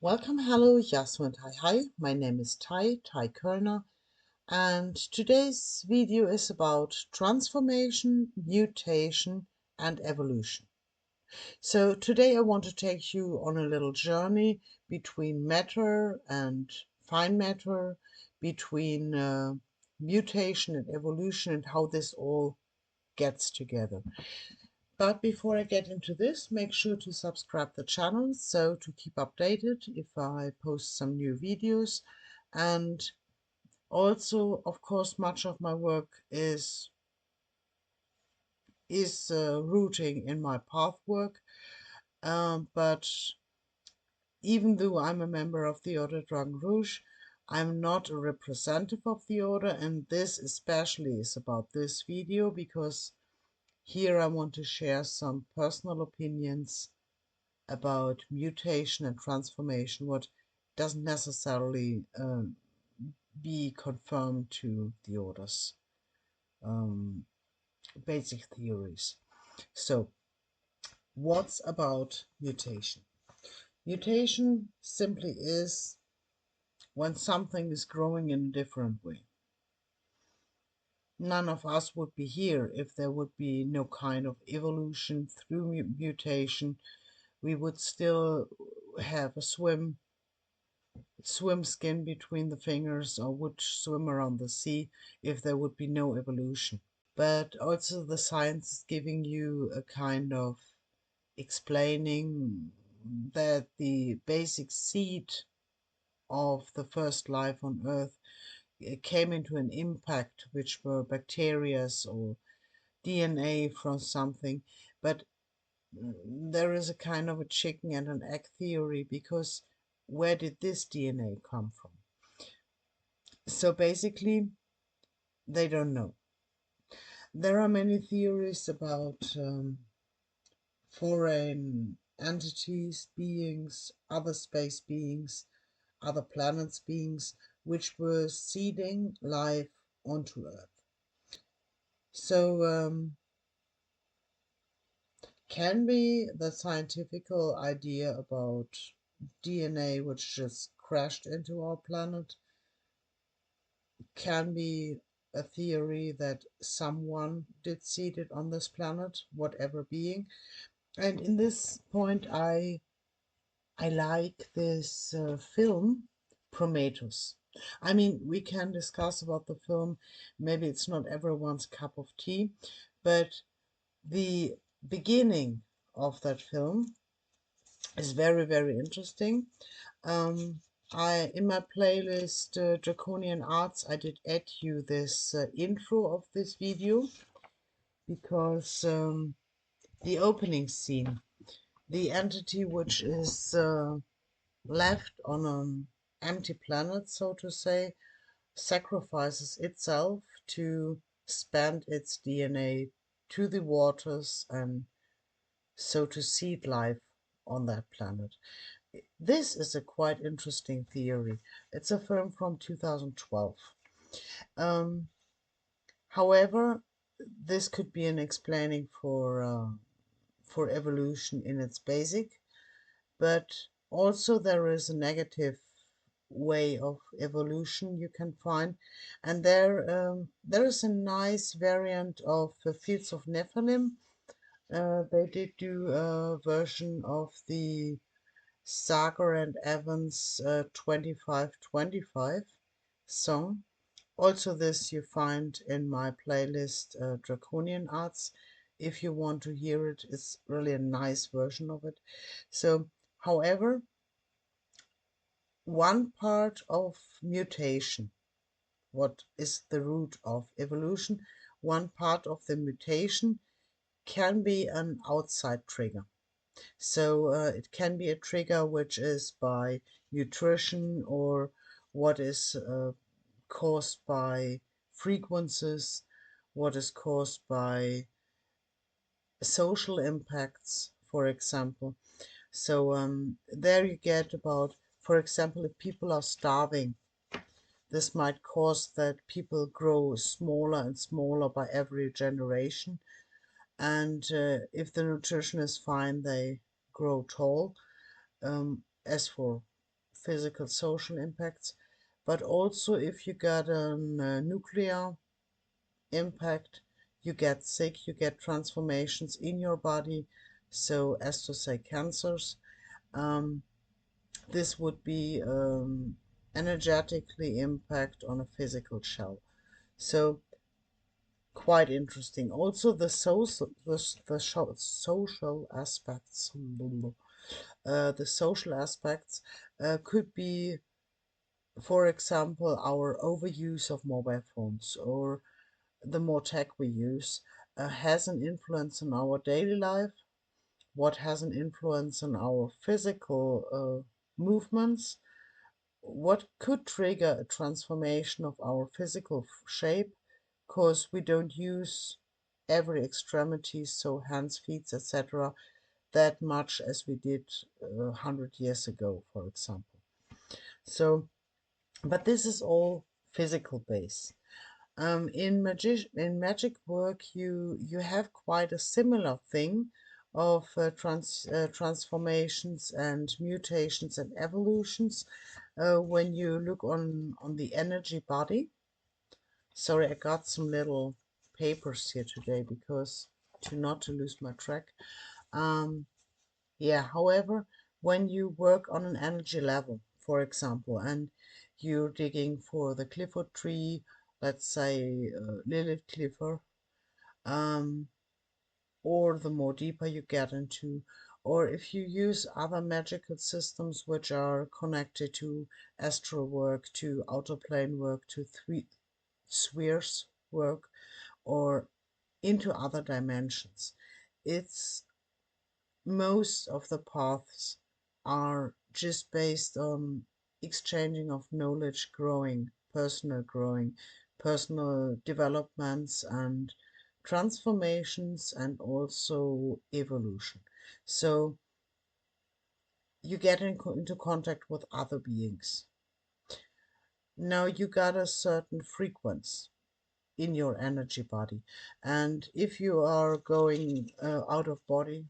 Welcome, hello, Yasmin, hi. My name is Tai Körner, and today's video is about transformation, mutation, and evolution. So today I want to take you on a little journey between matter and fine matter, between mutation and evolution, and how this all gets together. But before I get into this, make sure to subscribe the channel so to keep updated if I post some new videos. And also, of course, much of my work is rooting in my path work. But even though I'm a member of the Order Dragon Rouge, I'm not a representative of the order, and this especially is about this video because here I want to share some personal opinions about mutation and transformation, what doesn't necessarily be confirmed to the order's um, basic theories. So, what's about mutation? Mutation simply is when something is growing in a different way. None of us would be here if there would be no kind of evolution through mutation. We would still have a swim skin between the fingers or would swim around the sea if there would be no evolution. But also the science is giving you a kind of explaining that the basic seed of the first life on Earth came into an impact, which were bacteria or DNA from something. But there is a kind of a chicken and an egg theory, because where did this DNA come from? So basically, they don't know. There are many theories about foreign entities, beings, other space beings, other planets beings, which were seeding life onto Earth. So can be the scientific idea about DNA which just crashed into our planet, can be a theory that someone did seed it on this planet, whatever being. And in this point, I like this film, Prometheus. I mean, we can discuss about the film. Maybe it's not everyone's cup of tea, but the beginning of that film is very, very interesting. In my playlist Draconian Arts, I did add you this intro of this video because the opening scene, the entity which is left on an empty planet, so to say, sacrifices itself to spend its DNA to the waters and so to seed life on that planet. This is a quite interesting theory. It's a film from 2012. Um, However, this could be an explaining for evolution in its basic, but also there is a negative way of evolution you can find, and there is a nice variant of the fields of Nephilim. They did do a version of the Sagar and Evans 2525 song. Also, this you find in my playlist Draconian Arts. If you want to hear it, it's really a nice version of it. So, however, one part of mutation, what is the root of evolution, one part of the mutation can be an outside trigger. So it can be a trigger which is by nutrition, or what is caused by frequencies, what is caused by social impacts, for example. So there you get about, for example, if people are starving, this might cause that people grow smaller and smaller by every generation. And if the nutrition is fine, they grow tall. As for physical social impacts, but also if you get a nuclear impact, you get sick, you get transformations in your body. So as to say cancers, um, this would be energetically impact on a physical shell. So quite interesting. Also the social aspects, the social aspects could be, for example, our overuse of mobile phones, or the more tech we use, has an influence on our daily life, what has an influence on our physical movements, what could trigger a transformation of our physical shape, because we don't use every extremity, so hands, feet, etc., that much as we did 100 years ago, for example. So, but this is all physical base. In magic work, you have quite a similar thing of transformations and mutations and evolutions when you look on the energy body. Sorry, I got some little papers here today because not to lose my track. Yeah, however, when you work on an energy level, for example, and you're digging for the Clifford tree, let's say Lilith Clifford, um, or the more deeper you get into, or if you use other magical systems which are connected to astral work, to outer plane work, to three spheres work, or into other dimensions. It's most of the paths are just based on exchanging of knowledge, growing, personal developments and transformations, and also evolution. So you get into contact with other beings. Now you got a certain frequency in your energy body, and if you are going out of body,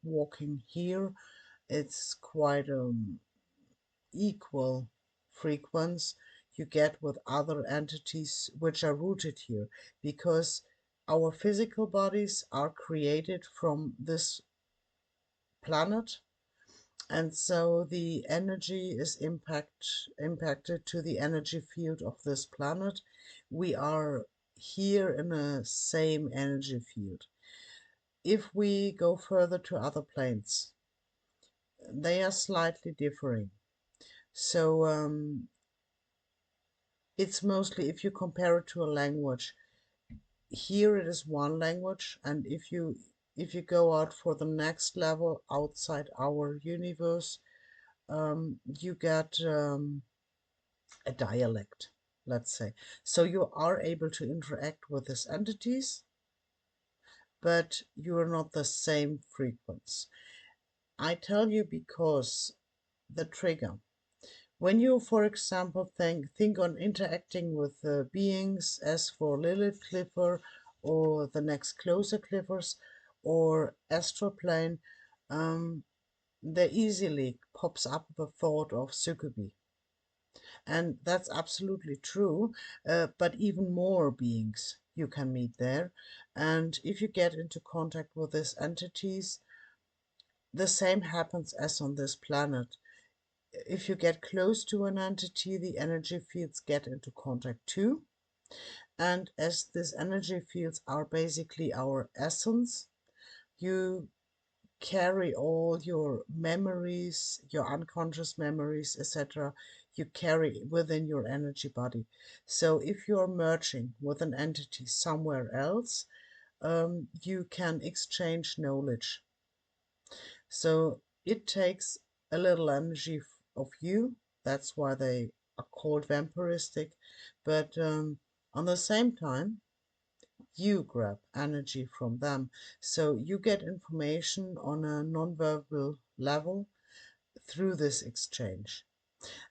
walking here, it's quite equal frequency you get with other entities which are rooted here, because our physical bodies are created from this planet, and so the energy is impacted to the energy field of this planet. We are here in a same energy field. If we go further to other planes, they are slightly differing. So it's mostly, if you compare it to a language, here it is one language, and if you go out for the next level outside our universe, you get a dialect, let's say. So you are able to interact with these entities, but you are not the same frequency. I tell you because the trigger. When you, for example, think on interacting with beings as for Lilith Clipper, or the next closer Clippers, or astral plane, there easily pops up the thought of Succubi. And that's absolutely true, but even more beings you can meet there. And if you get into contact with these entities, the same happens as on this planet. If you get close to an entity, the energy fields get into contact too. And as these energy fields are basically our essence, you carry all your memories, your unconscious memories, etc. You carry within your energy body. So if you're merging with an entity somewhere else, you can exchange knowledge. So it takes a little energy of you. That's why they are called vampiristic. But on the same time, you grab energy from them. So you get information on a non-verbal level through this exchange.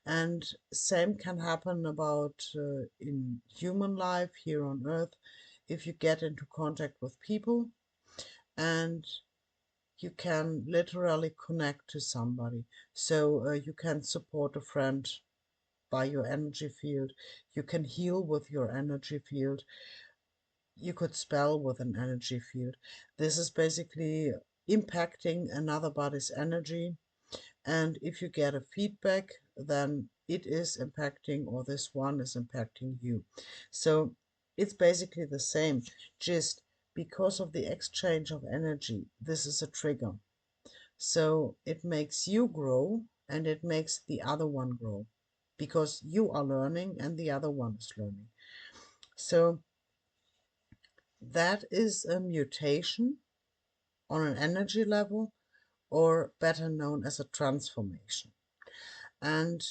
And same can happen about in human life here on Earth. If you get into contact with people and you can literally connect to somebody. So you can support a friend by your energy field. You can heal with your energy field. You could spell with an energy field. This is basically impacting another body's energy. And if you get a feedback, then it is impacting, or this one is impacting you. So it's basically the same, just because of the exchange of energy, this is a trigger. So it makes you grow and it makes the other one grow because you are learning and the other one is learning. So that is a mutation on an energy level, or better known as a transformation. And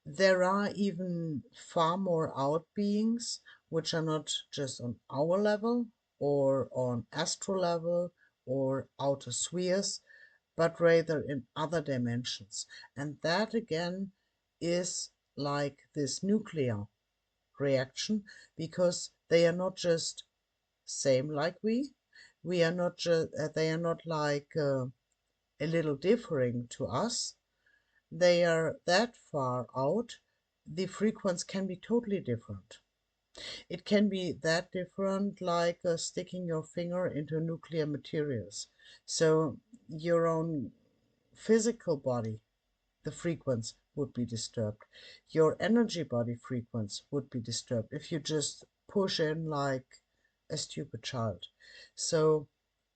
there are even far more out beings which are not just on our level or on astral level or outer spheres, but rather in other dimensions. And that again is like this nuclear reaction, because they are not just same like we are not just they are not like a little differing to us. They are that far out. The frequency can be totally different. It can be that different like sticking your finger into nuclear materials. So your own physical body, the frequency would be disturbed. Your energy body frequency would be disturbed if you just push in like a stupid child. So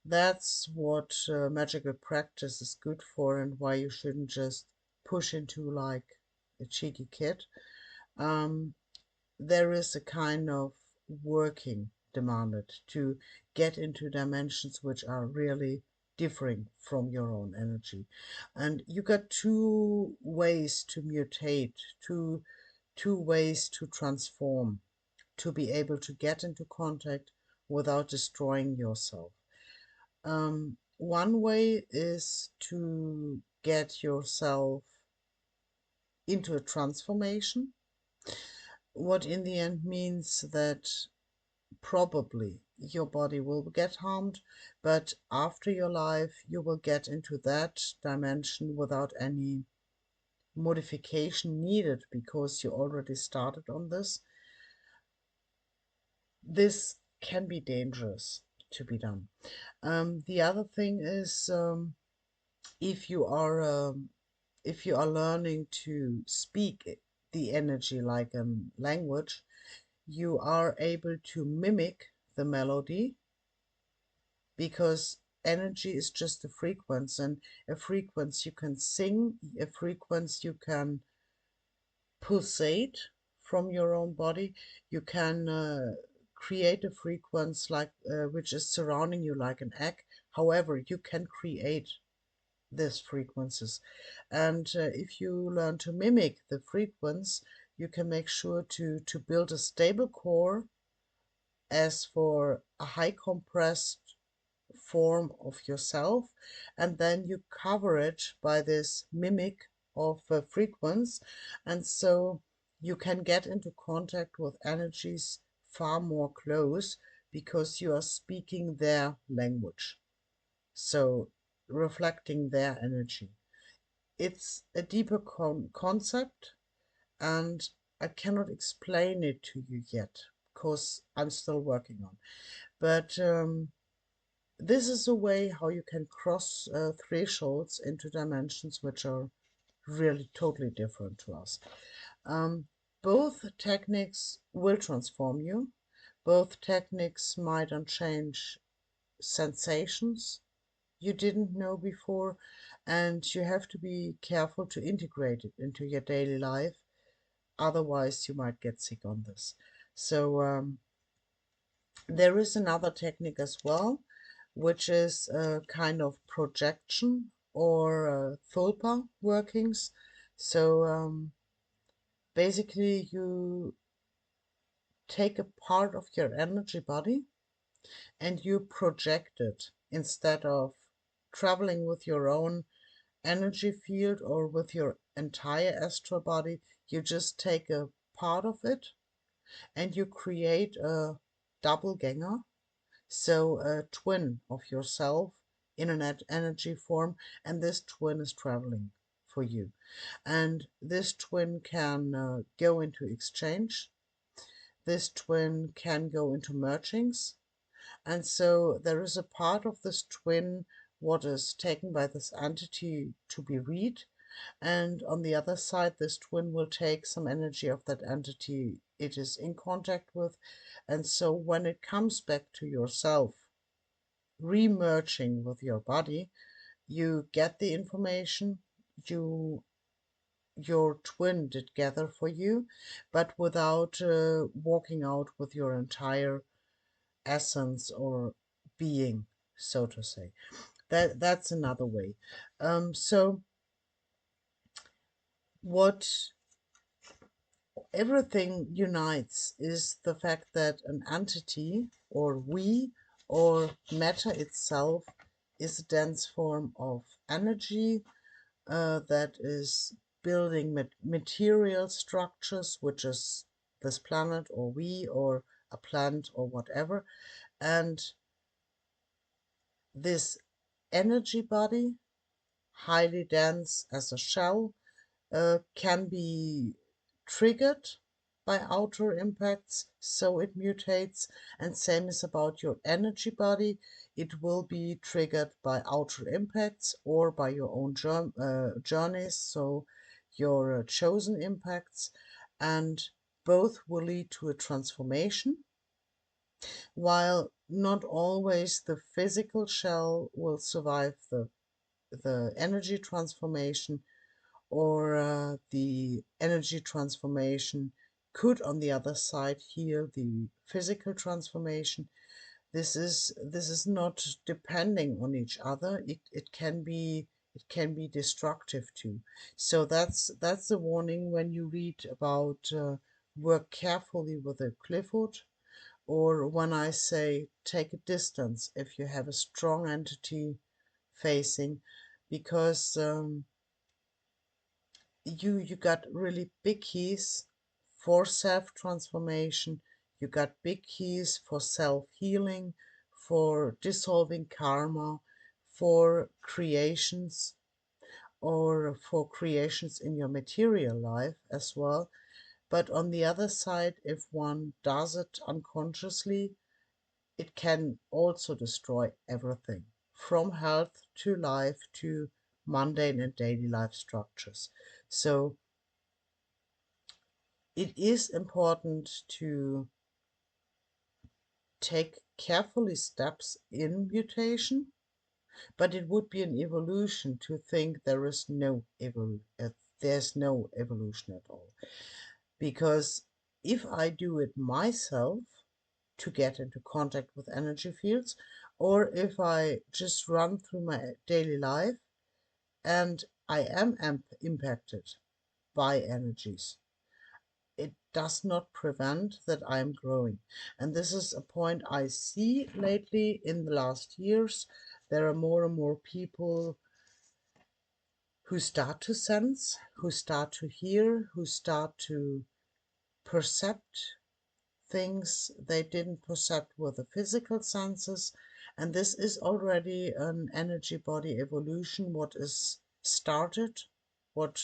that's what magical practice is good for, and why you shouldn't just push into like a cheeky kid. Um, there is a kind of working demanded to get into dimensions which are really differing from your own energy. And you got two ways to mutate, two ways to transform, to be able to get into contact without destroying yourself. One way is to get yourself into a transformation, what in the end means that probably your body will get harmed, but after your life you will get into that dimension without any modification needed because you already started on this. This can be dangerous to be done. The other thing is, if you are learning to speak the energy like a language, you are able to mimic the melody, because energy is just a frequency, and a frequency you can sing, a frequency you can pulsate from your own body. You can create a frequency like which is surrounding you like an egg. However, you can create these frequencies, and if you learn to mimic the frequency, you can make sure to build a stable core as for a high compressed form of yourself, and then you cover it by this mimic of frequency, and so you can get into contact with energies far more close because you are speaking their language, so reflecting their energy. It's a deeper concept, and I cannot explain it to you yet because I'm still working on. But this is a way how you can cross thresholds into dimensions which are really totally different to us. Both techniques will transform you. Both techniques might change sensations you didn't know before, and you have to be careful to integrate it into your daily life. Otherwise, you might get sick on this. So there is another technique as well, which is a kind of projection or tulpa workings. So basically, you take a part of your energy body and you project it instead of traveling with your own energy field or with your entire astral body. You just take a part of it and you create a doppelganger, so a twin of yourself in an energy form, and this twin is traveling for you. And this twin can go into exchange. This twin can go into mergings. And so there is a part of this twin what is taken by this entity to be read. And on the other side, this twin will take some energy of that entity it is in contact with. And so when it comes back to yourself, remerging with your body, you get the information your twin did gather for you, but without walking out with your entire essence or being, so to say. That's another way. So what everything unites is the fact that an entity, or we, or matter itself, is a dense form of energy that is building material structures, which is this planet, or we, or a plant, or whatever. And this energy body, highly dense as a shell, can be triggered by outer impacts, so it mutates. And same is about your energy body. It will be triggered by outer impacts or by your own journeys, so your chosen impacts, and both will lead to a transformation. While not always the physical shell will survive the energy transformation, or the energy transformation could on the other side heal the physical transformation. This is not depending on each other. It can be destructive too. So that's the warning when you read about work carefully with a clifford, or when I say take a distance if you have a strong entity facing, because you got really big keys for self-transformation. You got big keys for self-healing, for dissolving karma, for creations, or for creations in your material life as well. But on the other side, if one does it unconsciously, it can also destroy everything, from health to life to mundane and daily life structures. So it is important to take carefully steps in mutation, but it would be an evolution to think there's no evolution at all. Because if I do it myself to get into contact with energy fields, or if I just run through my daily life and I am impacted by energies, it does not prevent that I'm growing. And this is a point I see lately in the last years. There are more and more people who start to sense, who start to hear, who start to percept things they didn't percept with the physical senses. And this is already an energy body evolution, what is started, what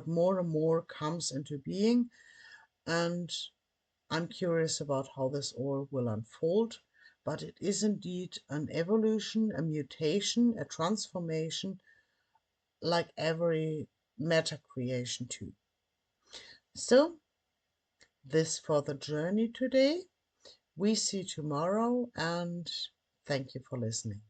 more and more comes into being. And I'm curious about how this all will unfold, but it is indeed an evolution, a mutation, a transformation, like every meta creation too. So, this for the journey today. We see tomorrow, and thank you for listening.